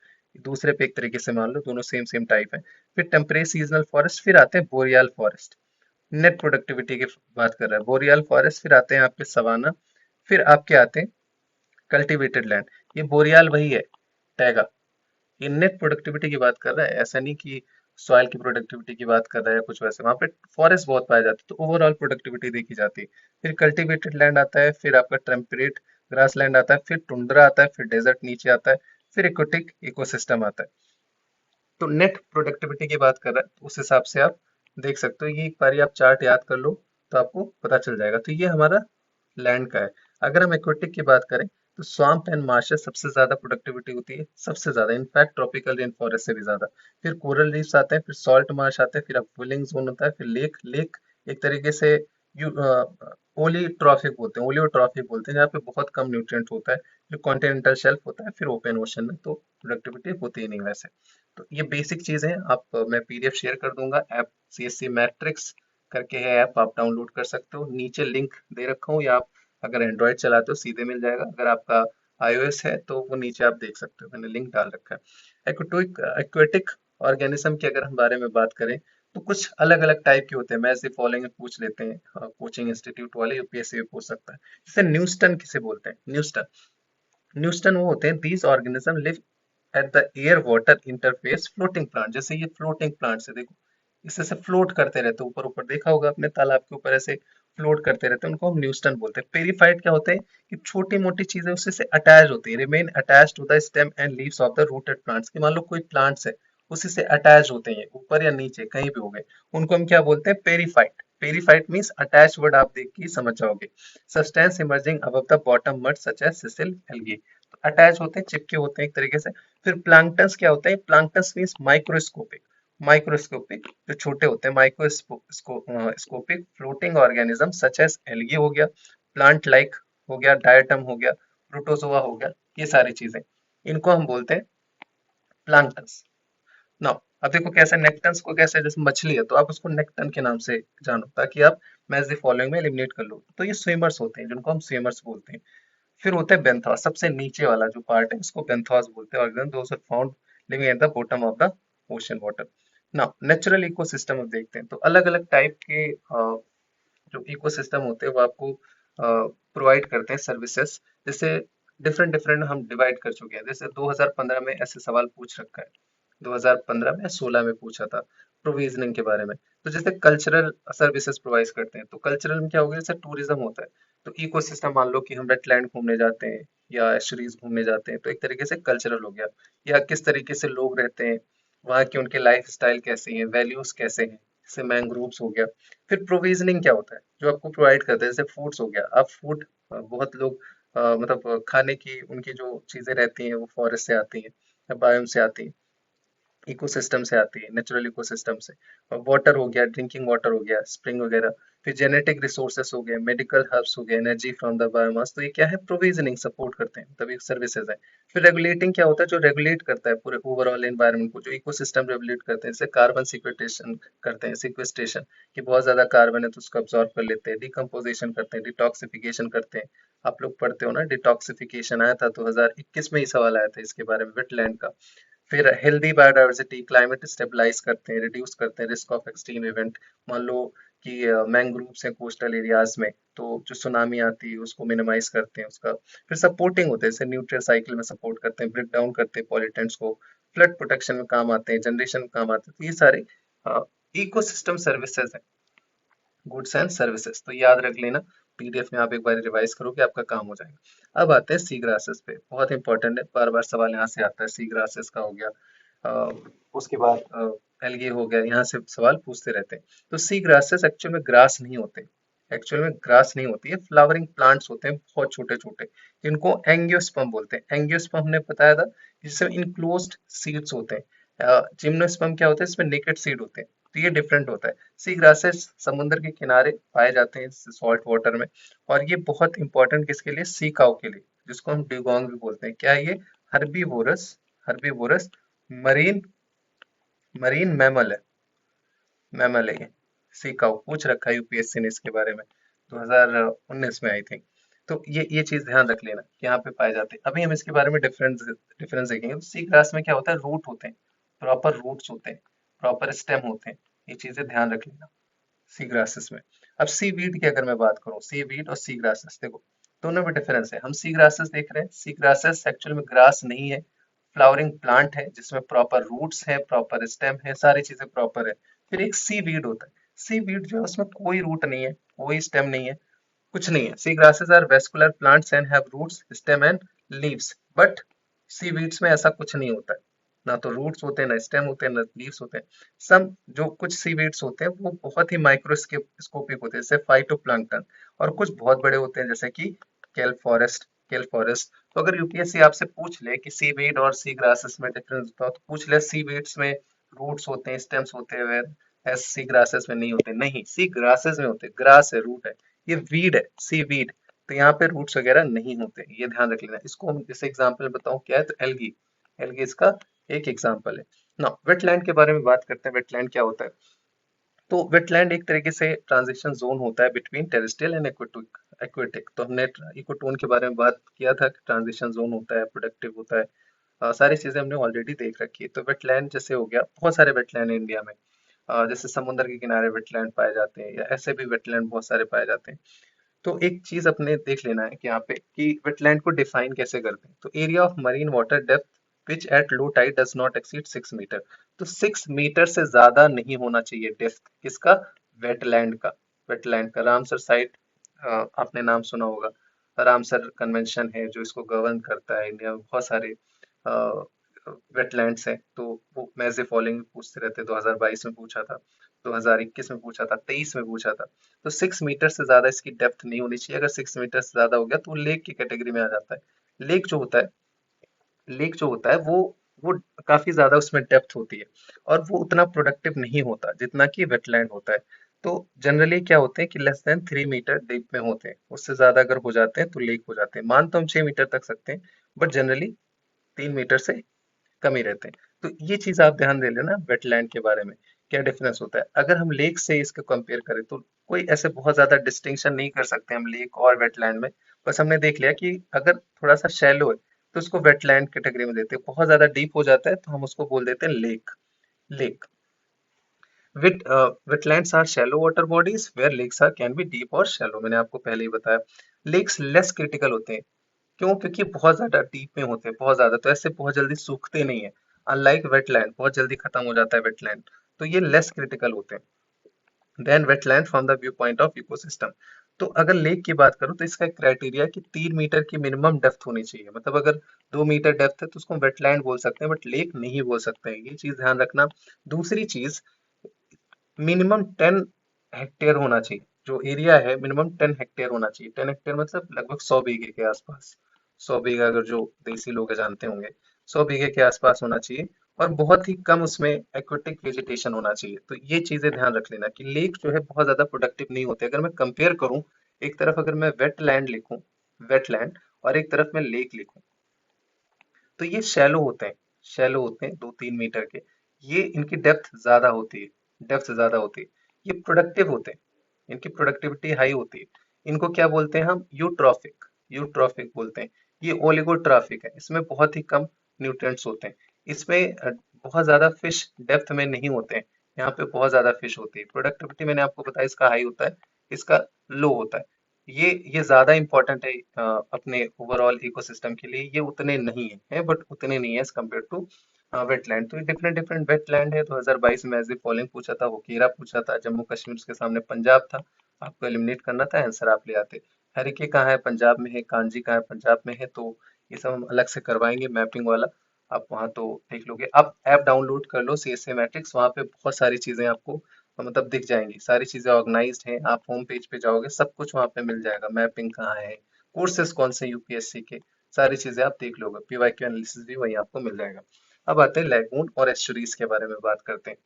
दूसरे पे एक तरीके से मान लो दोनों सेम सेम टाइप है। फिर टेम्परेट सीजनल फॉरेस्ट, फिर आते हैं बोरियल फॉरेस्ट। नेट प्रोडक्टिविटी की बात कर रहा है बोरियल फॉरेस्ट, फिर आते हैं आपके सवाना, फिर आपके आते हैं कल्टीवेटेड लैंड। ये बोरियल वही है, टैगा। ये नेट प्रोडक्टिविटी की बात कर रहा है, ऐसा नहीं कि सॉइल की प्रोडक्टिविटी की बात कर रहा है या कुछ वैसे, वहां पे फॉरेस्ट बहुत पाए जाते हैं, तो ओवरऑल प्रोडक्टिविटी देखी जाती है। फिर कल्टिवेटेड लैंड आता है, फिर आपका टेम्परेट ग्रास लैंड आता है, फिर टुंड्रा आता है, फिर डेजर्ट नीचे आता है, फिर एक्वेटिक इकोसिस्टम आता है। तो नेट प्रोडक्टिविटी की बात कर रहा है, तो उस हिसाब से आप देख सकते हो, ये एक बारी आप चार्ट याद कर लो तो आपको पता चल जाएगा। तो ये हमारा लैंड का है। अगर हम एक्वेटिक की बात करें तो स्वाम्प एंड मार्शेस सबसे ज्यादा प्रोडक्टिविटी होती है, सबसे ज्यादा, इनफैक्ट ट्रॉपिकल रेन फॉरेस्ट से भी ज्यादा। फिर कोरल रीफ्स आते हैं, फिर सॉल्ट मार्श आते हैं, फिर अपवेलिंग जोन होता है, फिर लेक। लेक एक तरीके से ओलियोट्रॉफिक बोलते हैं, ओलियोट्रॉफिक बोलते हैं, जहाँ पे बहुत कम न्यूट्रिएंट होता है। जो कॉन्टिनेंटल शेल्फ होता है, फिर ओपन ओशन में तो प्रोडक्टिविटी होती ही नहीं वैसे। तो ये बेसिक चीजें हैं। आप मैं पीडीएफ शेयर कर दूंगा, ऐप सीएससी मैट्रिक्स करके है ऐप, आप डाउनलोड कर सकते हो, नीचे लिंक दे रखा हूँ, या आप अगर एंड्रॉयड चलाते हो सीधे मिल जाएगा, अगर आपका आईओएस है तो वो नीचे आप देख सकते हो, मैंने लिंक डाल रखा है। एक्वेटिक ऑर्गेनिज्म के अगर हम बारे में बात करें तो कुछ अलग अलग टाइप के होते हैं। मैं ऐसे फॉलोइंग में पूछ लेते हैं कोचिंग इंस्टीट्यूट वाले, यूपीएससी भी पूछ सकता है। जैसे न्यूस्टन किसे बोलते हैं? न्यूस्टन, न्यूस्टन वो होते हैं, these organism live at the air water interface floating plant. जैसे ये फ्लोटिंग प्लांट्स है, देखो इससे से फ्लोट करते रहते हैं ऊपर ऊपर, देखा होगा अपने तालाब के ऊपर ऐसे फ्लोट करते रहते हैं, उनको हम न्यूस्टन बोलते हैं। पेरिफाइट क्या होते हैं कि छोटी मोटी चीजें उससे से अटैच होती है, remain attach to the stem and leaves of the rooted plants. कि मान लो कोई प्लांट्स है, उसी से अटैच होते हैं, ऊपर या नीचे कहीं भी हो गए, उनको हम क्या बोलते हैं? Periphyte. Periphyte means attach, word आप देख के ही समझ जाओगे। Substance emerging above the bottom mud such as sessile algae, attach होते हैं, चिपके होते हैं एक तरीके से। फिर प्लांक्टन्स क्या होते हैं? प्लांक्टन्स मीन्स माइक्रोस्कोपिक। माइक्रोस्कोपिक जो छोटे होते हैं, microscopic floating organism such as algae हो गया, प्लांट लाइक हो गया, डायटम हो गया, प्रोटोजोआ हो गया, ये सारी चीजें, इनको हम बोलते हैं प्लांक्टन्स। नाउ अब देखो कैसे नेक्टन्स को, कैसे जैसे मछली है तो आप उसको नेक्टन के नाम से जानो, ताकि आप मैच द फॉलोइंग में एलिमिनेट कर लो। तो ये स्विमर्स होते हैं, जिनको हम स्विमर्स बोलते हैं। फिर होते हैं बेंथोस, सबसे नीचे वाला जो पार्ट है उसको बेंथोस बोलते हैं, और those are found living at the bottom of the ocean water. Now natural ecosystem अब देखते हैं, तो अलग अलग टाइप के जो इकोसिस्टम होते हैं वो आपको प्रोवाइड करते हैं सर्विसेज। जैसे डिफरेंट डिफरेंट हम डिवाइड कर चुके हैं, जैसे 2015 में ऐसे सवाल पूछ रखा है, 2015 में 16 में पूछा था प्रोविजनिंग के बारे में। तो जैसे कल्चरल सर्विसेज प्रोवाइड करते हैं, तो कल्चरल में क्या हो गया? जैसे टूरिज्म होता है, तो इकोसिस्टम मान लो कि हम वेटलैंड घूमने जाते हैं या एस्चुरीज घूमने जाते हैं, तो एक तरीके से कल्चरल हो गया। या किस तरीके से लोग रहते हैं, वहाँ की उनके लाइफ स्टाइल कैसे हैं, वैल्यूज कैसे हैं, जैसे मैंग्रोव्स हो गया। फिर प्रोविजनिंग क्या होता है? जो आपको प्रोवाइड करते हैं, जैसे फूड्स हो गया। अब फूड बहुत लोग मतलब खाने की उनकी जो चीजें रहती हैं वो फॉरेस्ट से आती हैं या बायोम से आती हैं, इकोसिस्टम से आती है, नेचुरल इकोसिस्टम से। और वाटर हो गया, ड्रिंकिंग वाटर हो गया, स्प्रिंग वगैरह। फिर जेनेटिक रिसोर्सेस हो गए, मेडिकल हर्ब्स हो गए, एनर्जी फ्रॉम द बायोमास। तो ये क्या है? प्रोविजनिंग सपोर्ट करते हैं, तभी सर्विसेज है। फिर रेगुलेटिंग क्या होता है? जो रेगुलेट करता है पूरे ओवरऑल एनवायरनमेंट को, जो इकोसिस्टम रेगुलेट करते हैं, जैसे कार्बन सिक्वेस्ट्रेशन करते हैं, सिक्वेस्ट्रेशन कि बहुत ज्यादा कार्बन है तो उसको अब्सॉर्ब कर लेते हैं, डिकम्पोजिशन करते हैं, डिटॉक्सिफिकेशन करते हैं। आप लोग पढ़ते हो ना, डिटॉक्सिफिकेशन आया था 2021 में ही सवाल आया था इसके बारे में, वेटलैंड का। फिर हेल्दी बायोडाइवर्सिटी, क्लाइमेट स्टेबलाइज करते हैं, रिड्यूस करते हैं रिस्क ऑफ एक्सट्रीम इवेंट। मान लो कि मैंग्रोव्स हैं कोस्टल एरियाज में, तो जो सुनामी आती है उसको मिनिमाइज करते हैं उसका। फिर सपोर्टिंग होते हैं, जैसे न्यूट्रियल साइकिल में सपोर्ट करते हैं, ब्रेक डाउन करते हैं पॉल्यूटेंट्स को, फ्लड प्रोटेक्शन में काम आते हैं, जनरेशन में काम आते हैं। तो ये सारे इकोसिस्टम सर्विसेज हैं, गुड्स एंड सर्विसेज। तो याद रख लेना, पीडीएफ में आप एक बार रिवाइज करोगे आपका काम हो जाएगा। अब आते हैं सी ग्रासेस पे, बहुत इंपॉर्टेंट है, बार बार सवाल यहाँ से आता है। सी ग्रासेस का हो गया, उसके बाद एल्गे हो गया, यहाँ से सवाल पूछते रहते हैं। तो सी ग्रासेस एक्चुअल में ग्रास नहीं होते, एक्चुअल में ग्रास नहीं होती है, फ्लावरिंग प्लांट्स होते हैं बहुत छोटे छोटे, इनको एंजियोस्पर्म बोलते हैं। एंजियोस्पर्म हमने बताया था, जिसमें इनक्लोज्ड सीड्स होते हैं। जिम्नोस्पर्म क्या होता है? इसमें नेकेड सीड होते हैं, तो ये डिफरेंट होता है। सी ग्रासेस समुद्र के किनारे पाए जाते हैं सॉल्ट वाटर में, और ये बहुत इंपॉर्टेंट किसके लिए? सी काउ के लिए, जिसको हम ड्यूगोंग भी बोलते हैं। क्या है ये? Herbivorous, herbivorous marine, marine mammal है, मैमल है ये। सी काउ पूछ रखा है यूपीएससी ने इसके बारे में, 2019 में आई थिंक। तो ये चीज ध्यान रख लेना कि यहाँ पे पाए जाते हैं। अभी हम इसके बारे में डिफरेंस डिफरेंस देखेंगे। तो सी ग्रास में क्या होता है? रूट होते हैं, प्रॉपर रूट्स होते हैं, प्रॉपर स्टेम होते हैं, ये चीजें ध्यान रख लेना सी ग्रासेस में। अब सी वीड की अगर मैं बात करूं, सी वीड और सी ग्रासेस देखो दोनों में डिफरेंस है। हम सी ग्रासेस देख रहे हैं, सी ग्रासेस एक्चुअल में ग्रास नहीं है, फ्लावरिंग प्लांट है जिसमें प्रॉपर रूट्स है, प्रॉपर स्टेम है, सारी चीजें प्रॉपर है। फिर एक सी वीड होता है। सी वीड जो है उसमें कोई रूट नहीं है, कोई स्टेम नहीं है, कुछ नहीं है। Sea grasses are vascular plants and have roots, stem and leaves, but seaweeds में ऐसा कुछ नहीं होता है। ना तो रूट्स होते हैं, ना स्टेम होते हैं, ना लीव्स होते हैं। सम जो कुछ सी वीड्स होते हैं वो बहुत ही माइक्रोस्कोपिक होते हैं, जैसे फाइटोप्लैंक्टन, और कुछ बहुत बड़े होते हैं जैसे कि केल फॉरेस्ट। तो अगर यूपीएससी आपसे पूछ ले कि सी वीड और सी ग्रासेस में डिफरेंस बताओ, तो पूछ ले सी वीड्स में रूट्स होते हैं, स्टेम्स होते हैं, एस सी ग्रासेस में नहीं होते। नहीं, सी ग्रासेस में होते हैं, ग्रास है, रूट है। ये वीड है, सी वीड। तो यहाँ पे रूट्स वगैरह नहीं होते, ये ध्यान रख लेना। इसको हम जैसे एग्जाम्पल बताऊं क्या है, तो एल्गी। एल्गी इसका एक एग्जाम्पल है ना। वेटलैंड के बारे में बात करते हैं। वेटलैंड क्या होता है? तो वेटलैंड एक तरीके से ट्रांजिशन जोन होता है बिटवीन टेरेस्ट्रियल एंड एक्वेटिक। तो हमने इकोटोन के बारे में बात किया था कि ट्रांजिशन जोन होता है, प्रोडक्टिव होता है। सारी चीजें हमने ऑलरेडी देख रखी है। तो वेटलैंड जैसे हो गया, बहुत सारे वेटलैंड है इंडिया में। जैसे समुद्र के किनारे वेटलैंड पाए जाते हैं, या ऐसे भी वेटलैंड बहुत सारे पाए जाते हैं। तो एक चीज अपने देख लेना है कि यहाँ पे कि वेटलैंड को डिफाइन कैसे करते हैं। तो area of marine water depth which at low tide does not exceed 6 metre. तो 6 मीटर से ज्यादा नहीं होना चाहिए डेप्थ किसका? वेटलैंड का। वेटलैंड का रामसर साइट, आपने नाम सुना होगा। रामसर कन्वेंशन है जो इसको गवर्न करता है। इंडिया में बहुत सारे वेटलैंड्स हैं। तो वो मैजे फॉलोइंग पूछते रहते, 2022 में पूछा था, 2021 में पूछा था, 23 में पूछा था। तो 6 मीटर से ज्यादा इसकी डेप्थ नहीं होनी चाहिए। अगर 6 मीटर से ज्यादा हो गया तो वो लेक की कैटेगरी में आ जाता है। लेक जो होता है, लेक जो होता है वो काफी ज्यादा उसमें डेप्थ होती है, और वो उतना प्रोडक्टिव नहीं होता जितना कि वेटलैंड होता है। तो जनरली क्या होते हैं कि लेस देन 3 मीटर डीप में होते हैं। उससे ज्यादा अगर हो जाते हैं तो लेक हो जाते हैं। मान तो हम 6 मीटर तक सकते हैं, बट जनरली 3 मीटर से कम ही रहते हैं। तो ये चीज आप ध्यान दे लेना वेटलैंड के बारे में, क्या डिफरेंस होता है। अगर हम लेक से इसको कंपेयर करें तो कोई ऐसे बहुत ज्यादा डिस्टिंक्शन नहीं कर सकते हम लेक और वेटलैंड में। बस हमने देख लिया कि अगर थोड़ा सा शैलो है तो उसको वेटलैंड कैटेगरी में देते हैं, बहुत ज्यादा डीप हो जाता है तो हम उसको बोल देते हैं lake. Lake wetlands are shallow water bodies where lakes are can be deep और shallow, मैंने आपको पहले ही बताया। लेक्स लेस क्रिटिकल होते हैं, क्यों? क्योंकि बहुत ज्यादा डीप में होते हैं, बहुत ज्यादा, तो ऐसे बहुत जल्दी सूखते नहीं है। अनलाइक वेटलैंड बहुत जल्दी खत्म हो जाता है वेटलैंड, तो ये लेस क्रिटिकल होते हैं than wetland from the view point of ecosystem. तो अगर लेक की बात करूं तो इसका एक क्राइटेरिया है कि 3 मीटर की मिनिमम डेप्थ होनी चाहिए। मतलब अगर 2 मीटर डेप्थ है तो उसको वेटलैंड बोल सकते हैं, बट लेक नहीं बोल सकते हैं, ये चीज ध्यान रखना। दूसरी चीज, मिनिमम 10 हेक्टेयर होना चाहिए। जो एरिया है मिनिमम 10 हेक्टेयर होना चाहिए। 10 हेक्टेयर मतलब लगभग 100 बीघे के आसपास। 100 बीघा, अगर जो देसी लोग हैं जानते होंगे, 100 बीघे के आसपास होना चाहिए। और बहुत ही कम उसमें एक्वेटिक वेजिटेशन होना चाहिए। तो ये चीजें ध्यान रख लेना कि लेक जो है बहुत ज्यादा प्रोडक्टिव नहीं होते। अगर मैं कंपेयर करूं, एक तरफ अगर मैं वेटलैंड लिखूं, वेटलैंड, और एक तरफ मैं लेक लिखूं, तो ये शैलो होते हैं। शैलो होते हैं 2-3 मीटर के। ये इनकी डेप्थ ज्यादा होती है, डेप्थ ज्यादा होती है। ये प्रोडक्टिव होते हैं, इनकी प्रोडक्टिविटी हाई होती है। इनको क्या बोलते हैं हम? यूट्रॉफिक। यूट्रॉफिक बोलते हैं। ये ओलिगोट्रॉफिक है, इसमें बहुत ही कम न्यूट्रिएंट्स होते हैं। इसमें बहुत ज्यादा फिश डेप्थ में नहीं होते हैं। यहाँ पे बहुत ज्यादा फिश होती है। प्रोडक्टिविटी मैंने आपको बताया इसका हाई होता है, इसका लो होता है। ये ज्यादा इंपॉर्टेंट है अपने ओवरऑल इकोसिस्टम के लिए। ये उतने नहीं है, बट उतने नहीं है एज कम्पेयर टू वेटलैंड। तो ये डिफरेंट डिफरेंट वेटलैंड है। 2022 में एज ए फॉलोइंग पूछा था, वकीरा पूछा था, जम्मू कश्मीर उसके सामने पंजाब था। आपको एलिमिनेट करना था, आंसर आप ले आते। हरिके कहाँ है? पंजाब में है। कांजी कहाँ है? पंजाब में है। तो ये सब हम अलग से करवाएंगे मैपिंग वाला, आप वहाँ तो देख लोगे। आप ऐप डाउनलोड कर लो सीएसए मैट्रिक्स, वहाँ पे बहुत सारी चीजें आपको मतलब दिख जाएंगी। सारी चीजें ऑर्गेनाइज्ड हैं। आप होम पेज पे जाओगे, सब कुछ वहाँ पे मिल जाएगा। मैपिंग कहाँ है, कोर्सेज कौन से यूपीएससी के, सारी चीजें आप देख लोगे। पीवाईक्यू एनालिसिस भी वहीं आपको मिल जाएगा। अब आते हैं लैगून और एस्चुरीज के बारे में बात करते हैं।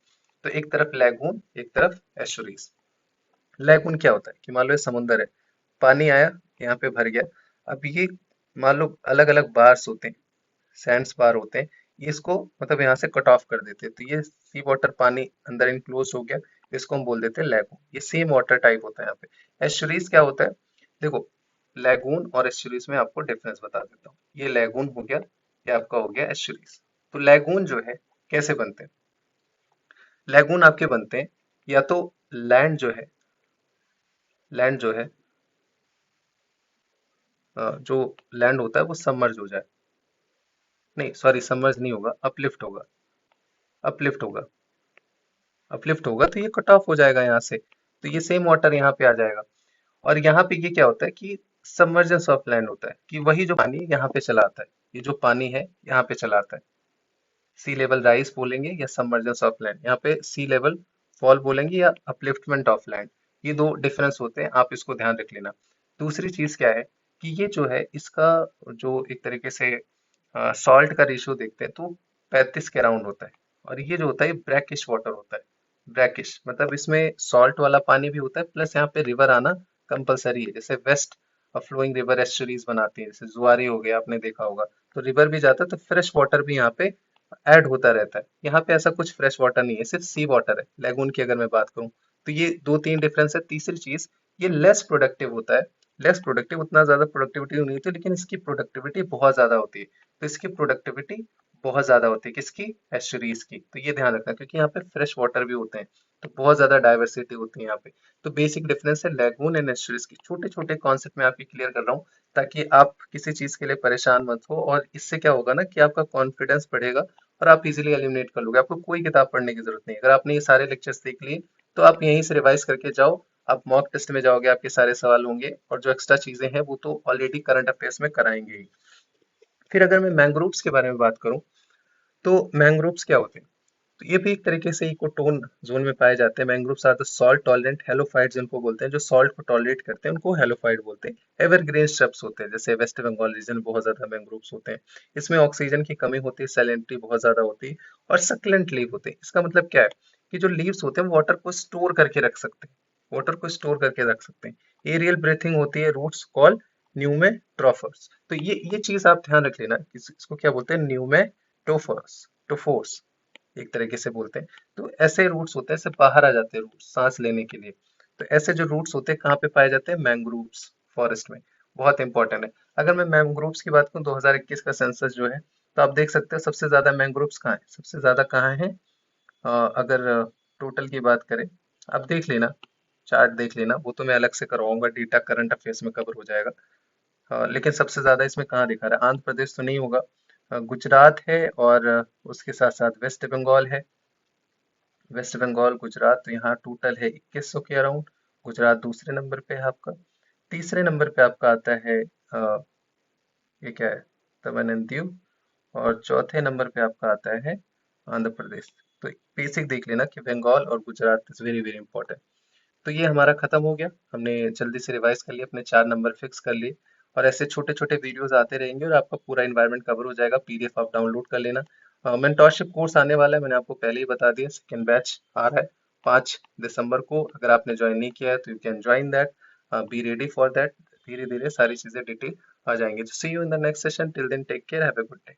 तो एक तरफ लैगून, एक तरफ एस्चुरीज। लैगून क्या होता है कि मान लो ये समुंदर है, पानी आया, यहाँ पे भर गया। अब ये मान लो अलग अलग बार्स होते हैं, सैंड्स बार होते हैं। ये इसको मतलब यहाँ से कट ऑफ कर देते हैं, तो ये सी वाटर पानी अंदर इनक्लोज हो गया। इसको हम बोल देते हैं लैगून। ये सेम वाटर टाइप होता है यहाँ पे। एस्चुरीज क्या होता है? देखो, लैगून और एस्चुरीज में आपको डिफरेंस बता देता हूँ। ये लैगून हो गया, ये आपका हो गया एस्चुरीज। तो लैगून जो है कैसे बनते हैं? लैगून आपके बनते हैं या तो लैंड जो है, लैंड जो है जो लैंड होता है वो सबमर्ज हो जाए। नहीं सॉरी, सबमर्ज नहीं होगा, अपलिफ्ट होगा। अपलिफ्ट होगा। अपलिफ्ट होगा तो ये कट ऑफ हो जाएगा यहाँ से, तो ये सेम वाटर यहाँ पे आ जाएगा। और यहाँ पे ये क्या होता है कि सबमर्जेंस ऑफ लैंड होता है, कि वही जो पानी यहाँ पे चला आता है, ये जो पानी है यहाँ पे चला आता है। सी लेवल राइज बोलेंगे या सबमर्जेंस ऑफ लैंड, यहाँ पे सी लेवल फॉल बोलेंगे या अपलिफ्टमेंट ऑफ लैंड। ये दो डिफरेंस होते हैं, आप इसको ध्यान रख लेना। दूसरी चीज क्या है कि ये जो है इसका जो एक तरीके से सॉल्ट का रेशियो देखते हैं तो 35 के अराउंड होता है। और ये जो होता है ब्रैकिश वाटर होता है। ब्रैकिश मतलब इसमें सॉल्ट वाला पानी भी होता है, प्लस यहाँ पे रिवर आना कंपलसरी है। जैसे वेस्ट फ्लोइंग रिवर एस्चुरीज बनाती है, जैसे जुआरी हो गया, आपने देखा होगा, तो रिवर भी जाता है तो फ्रेश वाटर भी यहाँ पे ऐड होता रहता है। यहाँ पे ऐसा कुछ फ्रेश वाटर नहीं है, सिर्फ सी वाटर है लेगून की अगर मैं बात करूँ। तो ये दो तीन डिफरेंस है। तीसरी चीज, ये लेस प्रोडक्टिव होता है। लेस प्रोडक्टिव, उतना ज्यादा प्रोडक्टिविटी नहीं होती, लेकिन इसकी प्रोडक्टिविटी बहुत ज्यादा होती है। तो इसकी प्रोडक्टिविटी बहुत ज्यादा होती है किसकी, एस्चुरीज की। तो ये ध्यान रखना, क्योंकि यहाँ पे फ्रेश वाटर भी होते हैं, तो बहुत ज्यादा डाइवर्सिटी होती है यहाँ पे। तो बेसिक डिफरेंस है लैगून एंड एस्चुरीज की। छोटे छोटे कॉन्सेप्ट में आपकी क्लियर कर रहा हूँ, ताकि आप किसी चीज के लिए परेशान मत हो। और इससे क्या होगा ना कि आपका कॉन्फिडेंस बढ़ेगा और आप इजीली एलिमिनेट कर लोगे। आपको कोई किताब पढ़ने की जरूरत नहीं है। अगर आपने ये सारे लेक्चर्स देख लिए तो आप यहीं से रिवाइज करके जाओ। आप मॉक टेस्ट में जाओगे, आपके सारे सवाल होंगे, और जो एक्स्ट्रा चीजें हैं वो तो ऑलरेडी करंट अफेयर्स में कराएंगे ही। फिर अगर मैं मैंग्रोव्स के बारे में बात करूं, तो मैंग्रोव्स क्या होते हैं? तो ये भी एक तरीके से इकोटोन जोन में पाए जाते हैं। Mangroves are the salt tolerant halophytes, जिनको बोलते हैं, जो सॉल्ट को टॉलरेट करते हैं उनको हेलोफाइट बोलते हैं। एवरग्रीन स्hrubs होते हैं, जैसे वेस्ट बंगाल रीजन में बहुत ज्यादा मैंग्रोव्स होते हैं। इसमें ऑक्सीजन की कमी होती है, सैलिनिटी बहुत ज्यादा होती है, और सक्लेंट लीव होते हैं। इसका मतलब क्या है कि जो लीव्स होते हैं वो वाटर को स्टोर करके रख सकते हैं। वाटर को स्टोर करके रख सकते हैं। एरियल ब्रीथिंग होती है, रूट्स कॉल न्यूमेटोफर्स। तो ये चीज आप ध्यान रख लेना, इसको क्या बोलते हैं, न्यूमेटोफर्स, टोफोर्स एक तरीके से बोलते हैं। तो ऐसे रूट्स होते हैं, ऐसे बाहर आ जाते हैं रूट्स सांस लेने के लिए। तो ऐसे जो रूट्स होते हैं कहाँ पे पाए जाते हैं, मैंग्रोव्स फॉरेस्ट में। बहुत इंपॉर्टेंट है। अगर मैं मैंग्रोव्स की बात करूँ, 2021 का सेंसस जो है, तो आप देख सकते हो सबसे ज्यादा मैंग्रोव्स कहाँ है, सबसे ज्यादा कहाँ है। अगर टोटल की बात करें, आप देख लेना, चार्ट देख लेना, वो तो मैं अलग से करवाऊंगा, डेटा करंट अफेयर्स में कवर हो जाएगा। लेकिन सबसे ज्यादा इसमें कहाँ दिखा रहा है, आंध्र प्रदेश तो नहीं होगा, गुजरात है, और उसके साथ साथ वेस्ट बंगाल है। वेस्ट बंगाल गुजरात, तो यहाँ टोटल है 2100 के अराउंड। गुजरात दूसरे नंबर पे है आपका। तीसरे नंबर पे आपका आता है ये क्या है, तमिलनाडु। और चौथे नंबर पे आपका आता है आंध्र प्रदेश। तो बेसिक देख लेना कि बंगाल और Gujarat is very very important. तो ये हमारा खत्म हो गया, हमने जल्दी से रिवाइज कर लिया, अपने 4 नंबर फिक्स कर लिए। और ऐसे छोटे छोटे वीडियोस आते रहेंगे और आपका पूरा इन्वायरमेंट कवर हो जाएगा। पीडीएफ आप डाउनलोड कर लेना। मेंटोरशिप कोर्स आने वाला है, मैंने आपको पहले ही बता दिया, सेकेंड बैच आ रहा है 5 दिसंबर को। अगर आपने ज्वाइन नहीं किया है तो you can join that, be ready for that. धीरे धीरे सारी चीजें डिटेल आ जाएंगे। See you in the next session, till then take care, have a good day.